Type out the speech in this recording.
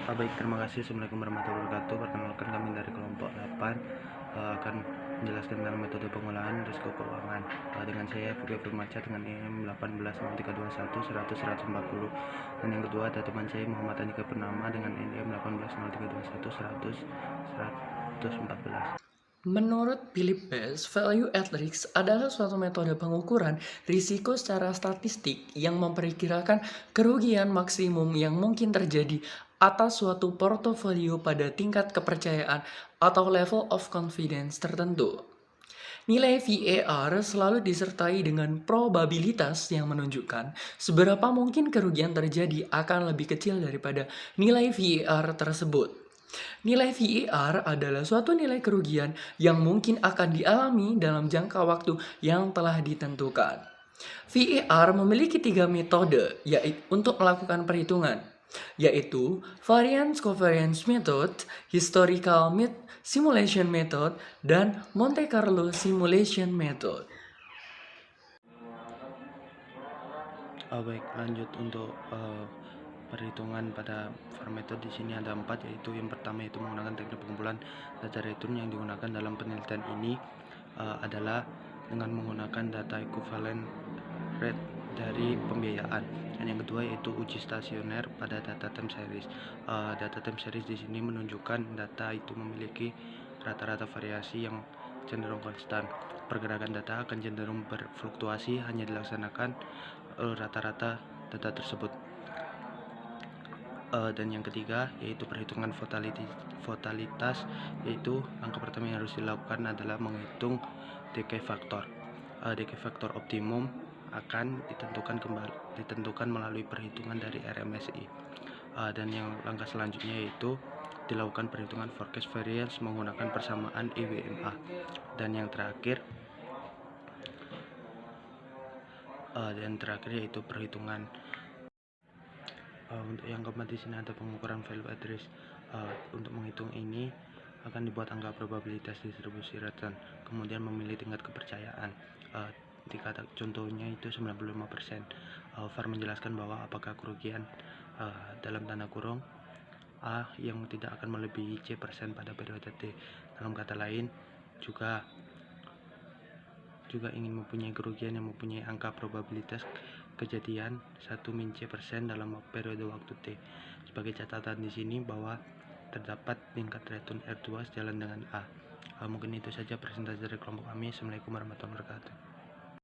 Baik, terima kasih. Assalamualaikum warahmatullahi wabarakatuh. Perkenalkan, kami dari kelompok 8 akan menjelaskan tentang metode pengolahan risiko keuangan dengan saya Fikri Firmansyah dengan EM 180321 100 140, dan yang kedua ada teman saya Muhammad Andika Purnama dengan EM 180321 100 114. Menurut Philip Best, value at risk adalah suatu metode pengukuran risiko secara statistik yang memperkirakan kerugian maksimum yang mungkin terjadi atas suatu portofolio pada tingkat kepercayaan atau level of confidence tertentu. Nilai VAR selalu disertai dengan probabilitas yang menunjukkan seberapa mungkin kerugian terjadi akan lebih kecil daripada nilai VAR tersebut. Nilai VAR adalah suatu nilai kerugian yang mungkin akan dialami dalam jangka waktu yang telah ditentukan. VAR memiliki 3 metode yaitu untuk melakukan perhitungan, yaitu Variance Covariance Method, Historical Simulation Method, dan Monte Carlo Simulation Method. Baik, lanjut untuk perhitungan pada VAR method. Di sini ada 4, yaitu yang pertama itu menggunakan teknik pengumpulan data return. Yang digunakan dalam penelitian ini adalah dengan menggunakan data equivalent rate dari pembiayaan. Dan yang kedua yaitu uji stasioner pada data time series. Data time series di sini menunjukkan data itu memiliki rata-rata variasi yang cenderung konstan. Pergerakan data akan cenderung berfluktuasi, hanya dilaksanakan rata-rata data tersebut. Dan yang ketiga yaitu perhitungan volatility, yaitu langkah pertama yang harus dilakukan adalah menghitung decay factor. Decay factor optimum akan ditentukan melalui perhitungan dari RMSI. Dan yang langkah selanjutnya yaitu dilakukan perhitungan forecast variance menggunakan persamaan IWMA. Dan yang terakhir yaitu perhitungan. Untuk yang keempat di sini ada pengukuran value at risk. Untuk menghitung ini akan dibuat angka probabilitas distribusi return, kemudian memilih tingkat kepercayaan. Contohnya itu 95%. VAR menjelaskan bahwa apakah kerugian dalam tanda kurung A yang tidak akan melebihi C% pada periode T. Dalam kata lain, juga ingin mempunyai kerugian yang mempunyai angka probabilitas kejadian 1-C% dalam periode waktu T. Sebagai catatan di sini bahwa terdapat tingkat return R2 sejalan dengan A. Mungkin itu saja presentasi dari kelompok kami. Assalamualaikum warahmatullahi wabarakatuh.